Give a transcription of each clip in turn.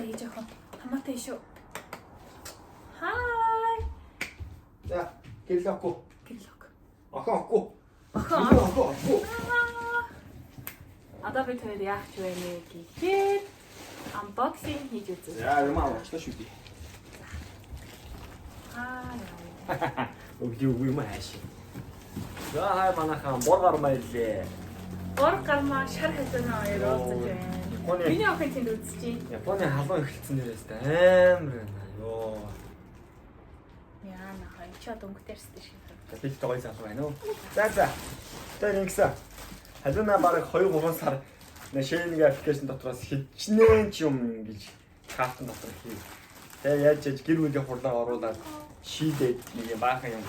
хийж явах. Хамаатай шүү. Хай. За, гэрлэхгүй. Гэрлэг. Охоохгүй. Охоо. Одоо бид хоёр яах ч вэ гэхээр unboxing хийж үзье. За, юм авчлаа шүү дээ. Өгдөө юм ааш. За, хай манайхан боргар маялээ. Боргар шар хатана хоёр уулзаж байна. Миний охин тэнд үзчихье. Японы халуун эхэлсэн дээрээс амар байна. Йоо. Яа нахай чад өнгөтэрстэй шиг. Бид гоё залуу байна уу? За. Тэр ингэсэн. Халуунаа бараг 2-3 сар Шэйнг аппликейшн дотроос хичнээн ч юм ингэж картын дотор хий. Тэгээ яаж гэр бүлийн хурлаа оруулаад шийдээд нэг баахан юм.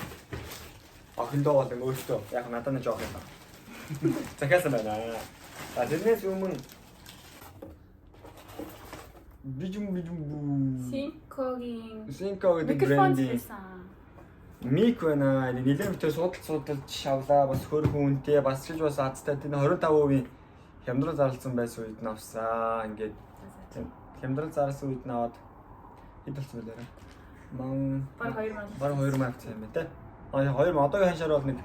Охиндоо бол өөртөө яг надад нэг жоох юм. Захиасан байна. А тэрнээс өмнө бижим Синко гэдэг брендинг мик байна. Нэлээд битээ судалж шавлаа. Бас хөрхөн үнэтэй бас ч бас азтай тийм 25% хямдрал зарлсан байсан үед навсаа. Ингээд хямдрал зарлсан үед наваад хэд болсон бэ лээ? Баг 2000 юм байна те. А 2 одоогийн ханшаар бол нэг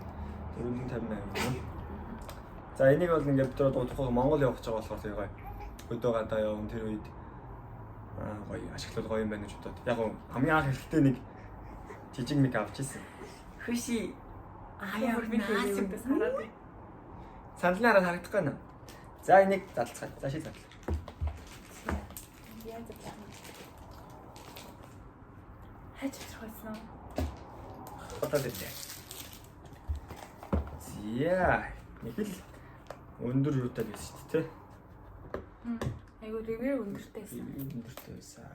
450,000 юм. За энийг бол ингээд бид дуудахгүй Монгол явах гэж байгаа болохоор тэгээ гоё. Өдөө гадаа явна тэр үед гоё ашиглал гоё юм байна гэж бодоод. Яг хамгийн анх эхлэлтэй нэг жижиг мик авч ирсэн. Хөши Аяа би хэлээдээс хараад. сандлаараа харагдах гэнэ. За энийг залцгаая. За ший залцгаа. Яаж задлаа? Хаач хойсон. Одоо дээ. Зя. Нэг л өндөр юутай байсан шүү дээ, тэ? Айгу ревер өндөртэйсэн. Өндөртэй байсан.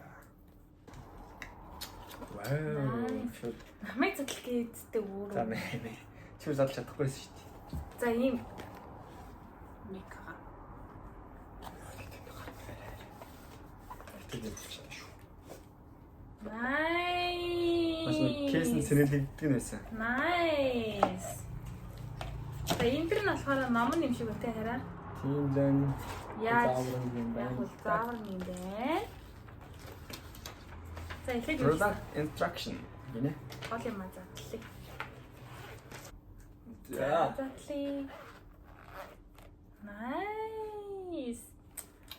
Вау. Намайг задлах гэдэгтэй өөр. За мэ. Чи задлах чадахгүйсэн шүү дээ. За ийм микага. Nice. Маш нэг кейсэн сэрэлэгддэг байсан. Nice. За энэ дэр нь болохоор номон юм шиг үнтэй хараа. Тийм лэн. Яаж заавар юм бэ? За эхлээд юу Product instruction гинэ. гол юм аа задлаа. За. Задлаа. Nice.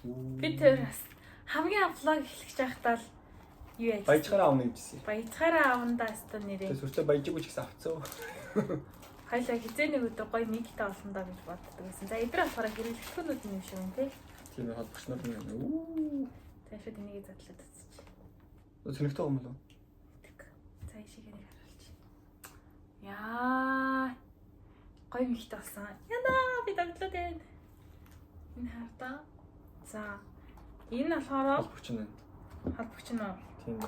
Би тэр хамгийн влог эхлэж байхдаа л юу яаж Баяжгараа авна гэжсэн. Баяжгараа авандаа өстө нэрээ. Тэр сүртэй баяжгүй ч гэсэн авцсан. Хоёлаа хизээний өдөө гоё мигтэй олсон даа гэж боддог байсан. За эдрээ болохоор хэрэглэхүүнүүд юм шиг юм тий. Тийм холбогчнууд юм. Үу. Таашаа энийг задлаад үзчих. Сэнэгтэй юм болов? За ишигээр харуулж. Яа. Гоё мигтэй олсон. Янаа би давтлаад байна. Энэ хартаа. За энэ болохоор Холбогч нь. холбогч нь. Тийм.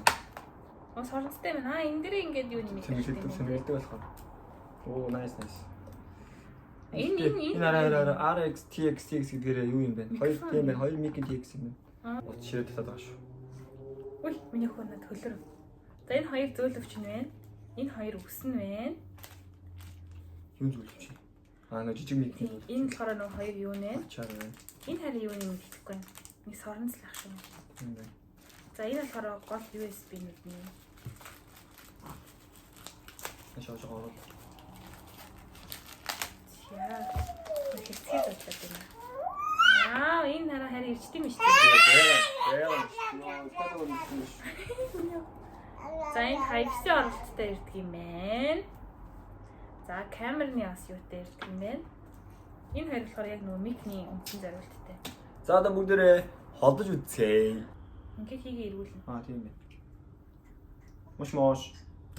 Ос хорлцтой байна. Энэ дэрээ ингээд юу нэмэх юм. Сэнэгтэй болохоор. Оо nice. Энэ RX TX гэдгээр юу юм бэ? Хоёр тийм байна. Хоёр mic TX юм байна. Ут ширээд татаад байгаа шүү. Үй миний хөө над хөлөр. За энэ хоёр зөөлөвч нь байна. Энэ хоёр үс нь байна. Юу зүйлвч? Нөө жижиг mic. Энэ болохоор нөө хоёр юу нэ? Чаар байна. Энэ харин юу юм гэхгүй байна. Нэг соронцлах шиг юм байна. За энэ болохоор гол USB-нүүд нь. Шоож байгаа. Яа. Хэцээ болчиход байна. Аа, энэ хараа ирчдэм юм шүү дээ. За энэ Type-C оролттой ирдэг юм байна. За камерны бас юутай ирдэг юм байна. Энэ хоёр болохоор яг нөгөө микний үндсэн зориулттай. За одоо бүгдээрээ холдож үзье. Ингээд хийгээ ирүүлнэ. Аа тийм байна. Мош.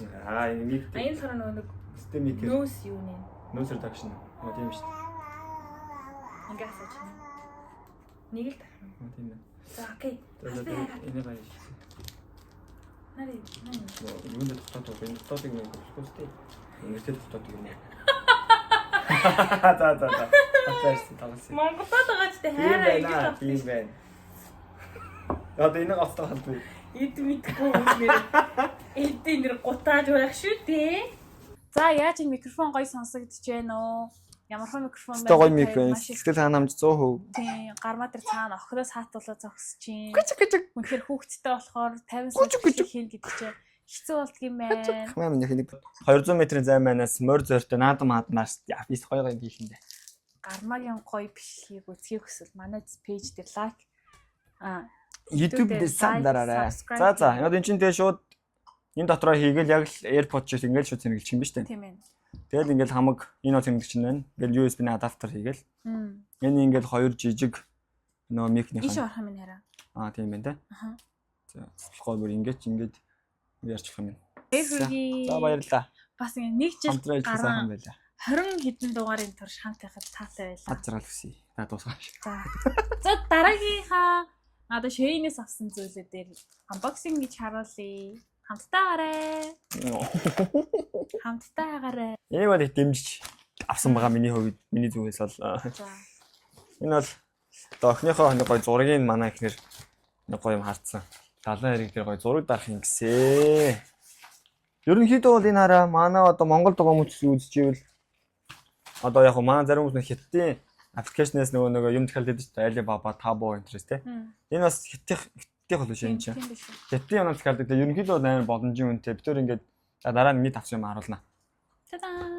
Энэ мик. Энэ болохоор нөгөө систем мик. нөөс юу нэ? Nose reduction. Тийм шүү дээ. Ингээд асууж байна. Нэг л тарах юм. Тийм байна. За окей. Энэ баяж. Нари. Юунд дотоод энэ дотоодыг нэг болохгүй шүү дээ. Ингээд дотоод юм. За. Атайс тавсан. Монголд байгаа ч тэ хайраа ингэж авах. Тийм байна. Одоо энэ гоцтой халдвар. Эд мэдгүй үнээр. Эдийн нэр гутааж байх шүү дээ. За яаж энэ микрофон гоё сонсогдож байна уу? Ямар хөө микрофон Өстой гоё байна, микрофон. маш их Сэтгэл ханамж 100%. тийм гармаа дээр цаана охидоос хаатуулаа зогсож чинь. Гүч. Үнэхээр хүүхдтэй болохоор 50 сая хийн гэдэг чинь хэцүү болдгийм байна. Хэмээн нэг 200 м-ийн зай манаас морь зортой наадам хаднаас яфис гоё хийх юм бэ. Гармагийн гоё бичлэгийг үзхийг хүсвэл манай пэйж дээр лайк YouTube дээр сан дараарай. За яг энэ чинь тэгээ шууд энэ дотроо хийгээл яг л AirPods шиг ингээл шууд зэрэглэж юм ба штэ. Тийм ээ. Тэгэл ингээл хамаг энэ бол зэрэглэж чинь байна. Ингээл USB-ний адаптер хийгээл. Энэ ингээл хоёр жижиг нөгөө микний иш орох юм нэрэ. Тийм байна те. Аха. За цэцлэхгүй бүр ингээд ярьчих юм. За баярлалаа. бас нэг жил гараа 20 хэдэн дугаарын турш хамт байхад таатай байлаа. Хазрал хүсье. Дуусгаач. За дараагийнхаа одоо шэйнээс авсан зүйлүүд дээр unboxing гэж харуулъя. Хамтдаа гараа. Энийг бол их дэмжиж авсан байгаа миний хувьд миний зүгээс бол. Энэ бол одоо охиныхоо гоё зургийг манай ихнэр нэг гоё юм хартсан. Далайн хэрэг дээр гоё зураг дарах юм гисээ. Ерөнхийдөө бол энэ хараа манай одоо Монгол хүмүүс үзчихвэл одоо яг манай зарим хүмүүс хятадын аппликейшнээс нөгөө юм дахиад байдаг шүү дээ. Alibaba, Taobao интерес те. Энэ бас хятадын бол шинэ чинь. Хятадын юм дахиад байдаг. Ерөнхийдөө амар боломжийн үнэтэй. Бид төр ингээд дараа нь мэд авсан юм харуулна.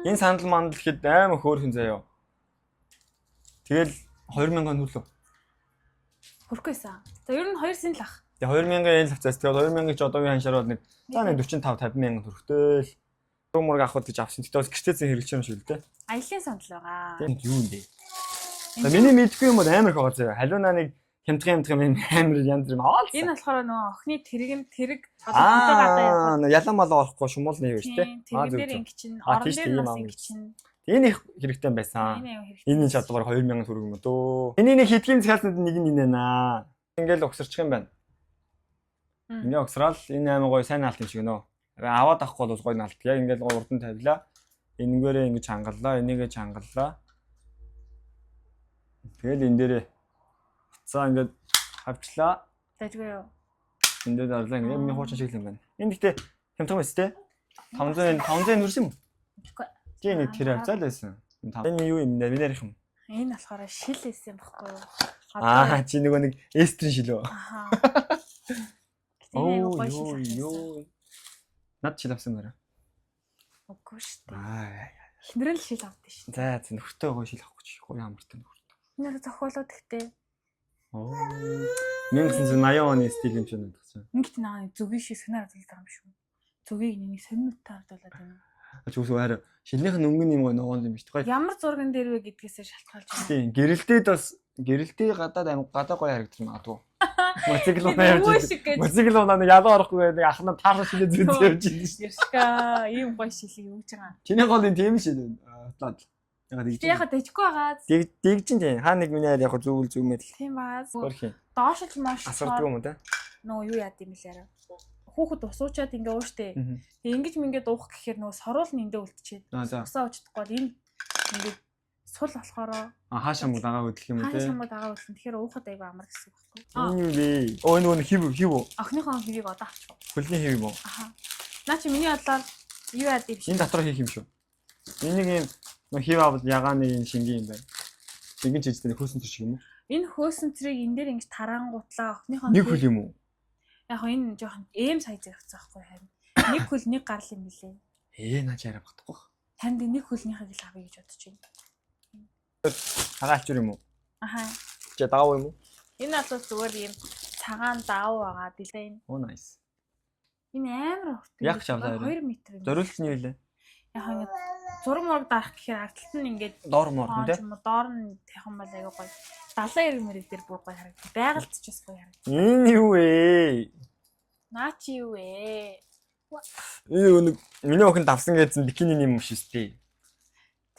Энэ сандал мандал гэхэд амар хөөрхөн заяа. Тэгэл 2000 хүлээ. Хөрхөөсөн. За ер нь 200 л ах. Тэгээ 2000 yen л авцаас. Тэгээ 2000 ч одоогийн ханшаар бол нэг 45 50 мянган төгрөгтэй л мург авах гэж авсан. Тэгтээ бас гэртээсэн хэрэглэж юм шиг л дээ. Аялын сандал байгаа. Тийм юу юм бэ? За миний мэдгүй юм бол амар их байгаа заяа. Халуунаа нэг хямдхан юм амар янз бүр аваад. Энэ болохоор нөгөө охины тэрэг одоо гадаа явах. Ялан малаа орохгүй шумуул нэг юм шүү дээ. Тэр дээр ингэ чинь орон дээр нас ингэ чинь. Энэ их хэрэгтэй байсан. Энэ чадвар 2000 төгрөг юм дөө. Энийг нэг хитгэн цаасанд нэг нь нэнэ. Ингээл угсарчих юм байна. Ингээ угсраал энэ амар гоё сайн наалт юм шиг нөө. Аваад авахгүй бол гоё наалт. Яг ингээл урд нь тавилаа. Энэгээрээ ингэж хангаллаа, энийгээ хангаллаа. Тэгэл энэ дээрээ за ингээд авчлаа. Тэжгүй юу? Энд дээр орлоо ингээ миний хуучин шиг юм байна. Энэ гэхдээ хямдхан байс тээ. 500 хүрсэн юм уу? Тийм нэг тэр авцаа л байсан. Энэ юу юм бэ? Миний ярих юм. Энэ болохоор шил байсан байхгүй юу? Чи нөгөө нэг эстрийн шил үү? Аа. Оо. Над шил авсан мөрөө. Үгүй шүү дээ. Хинрэл шил авдсан шүү. За нөхөртөө гоё шил авах гэж гоё амартай нөхөртөө. Энэ зохиолоо тэгтээ. Оо. 1980 оны стил юм шиг надад. Ингээд наа зүгийн шиг сонир хадгалдаг юм шүү. Зүгийг нэг сониртой хадгалаад байна. Чүгсөө хараа шилнийх нь өнгөн юм ногоон юм биш гоё. Ямар зурган дээр вэ гэдгээсээ шалтгаалж байна. Тийм, гэрэлтээд бас гэрэлтээ гадаа гоё харагдаж магадгүй. Мотоцикл унаа нэг ялуу орохгүй нэг ахнаа таарах шилээ зүг явж байна шүү. Яшка ийм гоё шилийг өгж байгаа. Чиний гол энэ тийм шил байна. Яг дэжгүй байгаа. Дэгж чинь хаа нэг минь яг зүгэл зүгмэл. Тийм баа. Хөрхи. Доошч маш асардгүй юм да. Нөө юу яад юм бэлээрээ. Хүүхэд усуучаад ингээ ууштай. Тэг ингэж мингээд уух гэхээр нөгөө сорол нь эндээ үлдчихэд. Усаа уучдахгүй бол энэ ингээ сул болохоор хаашаа муу дагаа хөдлөх юм үү те. Хаашаа муу дагаа хөдлөн. Тэгэхээр уухад аяга амар гэсэн үг байхгүй. Энэ юу вэ? Оо энэ нөгөө хив үү? Охиныхоо хивийг одоо авчих. Хөлний хив юм уу? Аха. Наа чи миний бодлоор юу яад юм шиг. Энэ дотроо хийх юм шүү. Энийг юм нөгөө хив авал ягаа нэг юм шингийн юм байна. Шингэн чижтэй хөөсөн төр шиг юм уу? Энэ хөөсөн цэрийг энэ дээр ингэж тараангуутлаа охиныхоо нэг хөл юм уу? Яг энэ жоохон эм сайз явцсан байхгүй харин. Нэг хөл нэг гарал юм билээ. Наа чи арай багтахгүй. Танд нэг хөлнийхийг л авъя гэж бодож байна. Хагаалч юм уу? Аха. Чи даав юм уу? Энэ бол зүгээр юм цагаан даав байгаа билээ энэ. Оо nice. Энэ амар хурд. Яг чавлаа. 2 м. Зориулсан юу лээ? Яг ингэ зураг мураг дарах гэхээр ардталт нь ингээд доор мордон тий. Доор нь тавих юм бол аяга гоё. 70 мөрөг дээр бүр гоё харагдав. Байгальд ч бас гоё харагдав. Энэ юу вэ? Наа чи юу вэ? Энэ миний охин давсан гэсэн бикинини юм шүү дээ.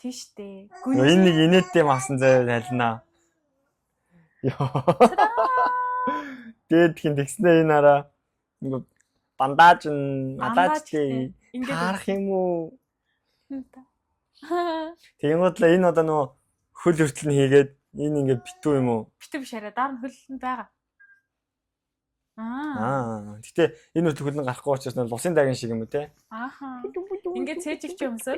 Тийш дээ. Энэ нэг инээдтэй масан зай тайлнаа. Йоо. Дээд хин тэгснэ энэ араа нэг бандаж надаач харах юм уу? Тэгэнгүүт л энэ одоо нөө хөл хүртэл нь хийгээд энэ ингээд битүү юм уу? Битүү биш арай дараа нь хөлн байгаа. Гэтэ энэ хүртэл хөлн гарахгүй учраас усын дагин шиг юм уу те? Ааха. Ингээд цээжигч юмсаа.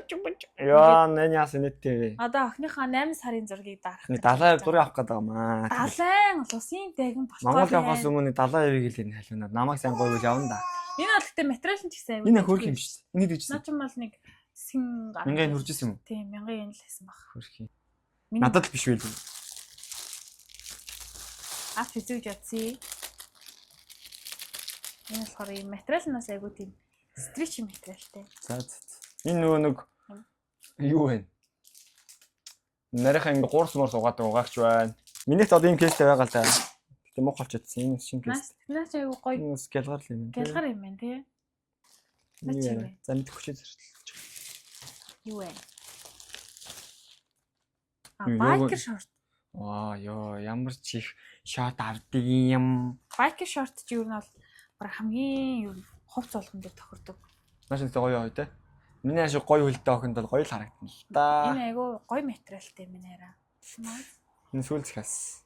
Яа, нэ яасан нэттэй. Одоо охиныхаа 8 сарын зургийг дарах. 70 зураг авах гэдэг юм аа. Далайн улсын дээгэн болох. Монгол явахаас өмнө 70 2-ыг л хэлнэ. Намайг сайн гойвол явна да. Энэ бол гэхдээ материал нь ч гэсэн Энэ хөрх юм шүү дээ. Энэ дэжсэн. Наа ч юм бол нэг хэсгэн 1000 хүржсэн юм уу? Тийм 1000 yen л байсан баг. Хөрх юм. Надад л биш байл. Аач үзэж ядсий. Энэ болохоор юм материалнаас айгуу тийм стрич материалтай. За. Энэ нөгөө нэг юу вэ? Нарийнхан ингээ гуурс морс угаадаг угаагч байна. Минийх одоо ийм кейстэй байгаа л да. Гэтэ муу болчихсон. Энэ шинэ кейс. Наач айгуу гоё. Энэ гялгар л юм. Гялгар юм байна тий. За мэдэх хүчээр зэрэлж. Юу вэ? Байкер шорт. Ваа ёо ямар ч их шот авдаг юм. Байкер шорт ч юу нь бол бүр хамгийн юу хувц болгон дээр тохирдог. Маш их гоё те. Миний ашиг гоё хөлтэй охинд бол гоё л харагдана л да. Энэ айгу гоё материалтай минь арай. Энэ сүүлцгээс.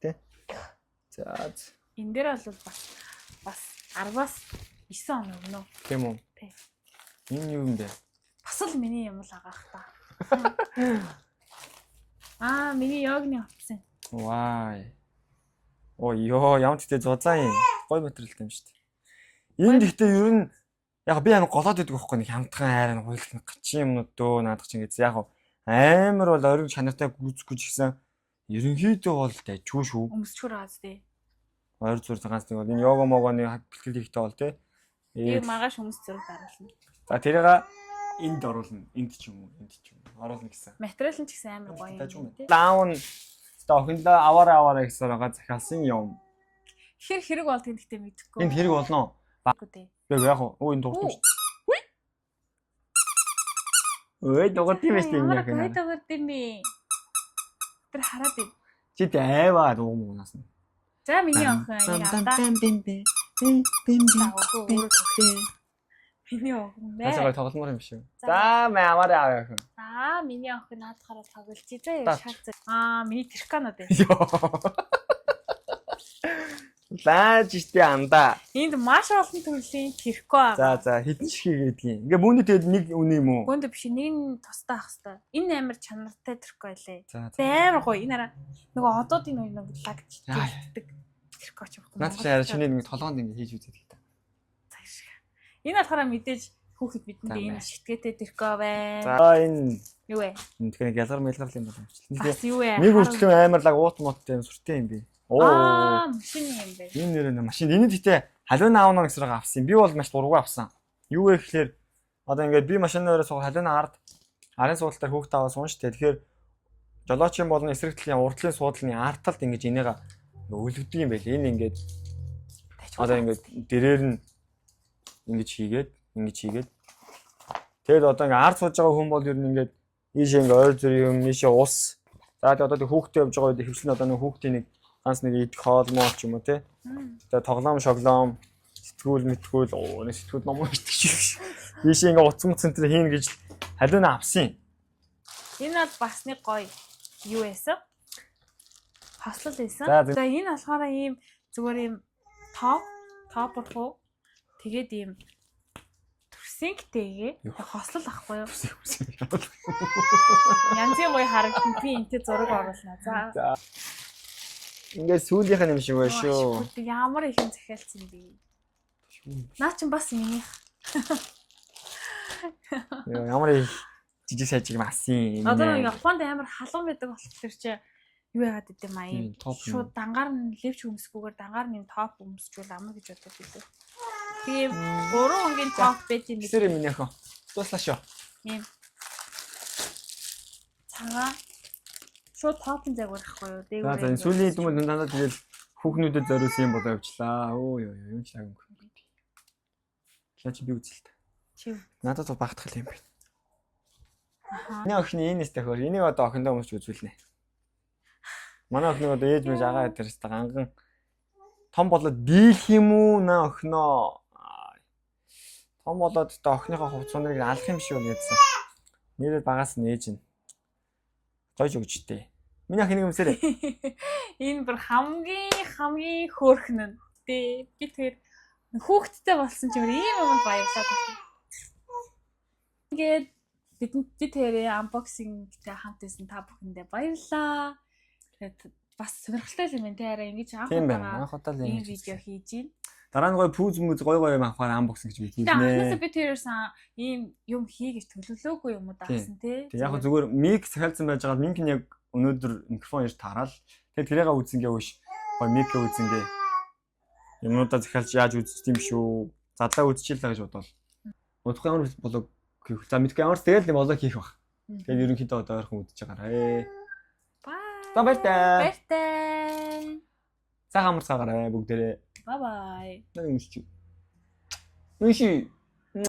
Тэ? За. Энэ дээр бол бас 10-аас 9 он өгнө. Тийм үү? Тий. Энэ юу юм бэ? Бас л миний юм л агаах та. Миний йогны утсан. Вай. Оо ёо, ямар ч гэдэг зузаан юм. Гоё материалтай юм шүү дээ. Энэ гэхдээ ер нь яг би амар голоод байдаг байхгүй нэг хямдхан хайраа хуйлах нэг гачин юмнууд дөө наадах чинь гэж яг амар бол ориг чанартай гүйцэхгүй ч гэсэн ерөнхийдөө бол дайчгүй шүү. Өмсчүүр газ тий. Ойр зур ганц нэг бол энэ йога могоны бэлтгэл хийхтэй бол тий. Ийм магаш өмс зураг даруулна. За тэрийг энд оруулна. Энд ч юм уу, энд ч юм уу. Оруулна гэсэн. Материал нь ч гэсэн амар гоё юм тий. Даун охиндоо аваараа гэсэн байгаа захиалсан юм. Хэрэг болдгийг гэхдээ мэдэхгүй. Энд хэрэг болно. Баггүй дээ. Яг энэ дуртай шүү. Ой догт юм шүү энэ яг. Ой догт юм би. Тэр хараад ий. Чи дэваа дуумуунаас нь. За миний охин энэ андаа. Миний охин бэ. Асаа тогломоор юм шүү. За аваараа аваа охин. За миний охин наадахаараа тоглолцъя заа шаалцаа. Миний тэрканод байна. Лааж штэ андаа. Энд маш олон төрлийн тэрко байгаа. За хэдэн шиг гэдгийг. Ингээ бүүндээ тэгээд нэг үнэ юм уу? Бүүндээ биш нэг нь тустай ах хэвээр. Энэ амар чанартай тэрко байлээ. За. Амар гоё. Энэ араа нөгөө одоодын нэг лагч гэдэг тэрко ч байхгүй. Наад чи арай чиний нэг толгоонд ингээ хийж үзээд гэдэг. Цаг шиг. Энэ болохоор мэдээж хүүхэд бидэнд энэ шитгээтэй тэрко байна. За энэ юу вэ? Тэгэхээр гялгар мэлгар юм байна. Бас юу вэ? Нэг үрчлэн амар лаг уут моттой юм сүртэй юм би. Машин юм бэ. Энэ нэр машин. Энэ гэхдээ халуун аавна гэсрэг авсан. Би бол маш дургу авсан. Юу вэ гэхээр одоо ингээд би машинаараа суугаад халуун арын суудалтаар хүүхдээ аваад суун штэ. Тэгэхээр жолоочийн болон эсрэг талын урдлын суудлын арталд ингэж энийга өлгдөг юм байл. Энэ ингээд одоо ингээд дэрээр нь ингэж хийгээд тэгээд одоо ингээд ард сууж байгаа хүн бол ер нь ингээд ийшээ ингээд ойр зүрийн юм, ийшээ ус. За тэгээд одоо хүүхдээ явж байгаа үед хөвчлэн одоо нэг хүүхдийн нэг ганц нэг идэх хоолмоо ч юм уу те. Тэгээд тоглоом шоглоом сэтгүүл мэтгүүл нэг сэтгүүл ном уншдаг шиг. Ийшээ ингээ утас центр хийн гэж халуун авсан. Энэ бол бас нэг гоё юу байсан? Хослол байсан. За энэ болохоор ийм зүгээр ийм топор хуу. Тэгээд ийм төрсөнгтэйгээ хослол ахгүй юу? Янзын гоё харагдсан. Би энтэй зураг оруулна. За. Ингээд сүүлийнх нь юм шиг байна шүү. Ямар их юм захиалсан бэ? Наа чи бас минийх. Ямар их жижиг сажиг масын. Одоо Японд амар халуун байдаг болохоор чи юу яагаад гэдэм юм аа. Шууд дангаар нь левч өмсгүйгээр дангаар нь топ өмсчүүл амар гэж боддог билүү. Тийм 3 өнгийн топ байт юм. Тэр минийх. Дуслаа шүү. Ийм. Цагаан шууд тоопын загвар ахгүй юу? За энэ сүүлийн хэдэн дандаа тэгэл хүүхнүүдэд зориулсан юм болоо явчлаа. Юу ч яг юм. Чи би үзэл та. Чи. Надад багтах юм байна. Миний охины энэс тахөөр энийг одоо охиндоо өмсч үзүүлнэ. Манай охин одоо ээж мэж агаа дээрс та ганган том болоод дийлх юм уу наа охиноо. Том болоод та охиныхоо хувцсыг алах юм шиг нэгдсэн. Нэрээ багаас нээж ин. Гойж өгчтэй. Миний охин нэг юмсарэ. Энэ бүр хамгийн хөөрхөн нь. Тэ би тэр хүүхэдтэй болсон ч юм ийм юм баярлаад байна. ингээд бид тэрээ unboxing-тэй хамт исэн та бүхэндээ баярлалаа. Тэгээд бас сонирхолтой юм байна те арай ингэж анх удаа ийм видео хийж байна. Дараа нь гоё пүүз гоё юм авахаар unboxing гэж үзмээ. Анхнаасаа би тэрсэн ийм юм хий гэж төлөвлөөгүй юм уу даасан те. Яг зүгээр мик захиалсан байж байгаа минк нь яг өнөөдөр микрофон ирж таарал. Тэгээд тэрийг үзэнгээ ууш гоё мик үзэнгээ юмудаа захиалж яаж үзчих юм шүү. Задлаа үзчихлээ гэж бодвол. Удахгүй ямар болоо хийх. За мэдгүй ямар тэгэл юм болоо хийх бах. Тэгээд ерөнхийдөө одоо ойрхон үдчихэж байгаарэ. Bye. За баяртай. Баяртай. Цагаан амарцгаарай бүгдээрээ. Bye bye. Унши.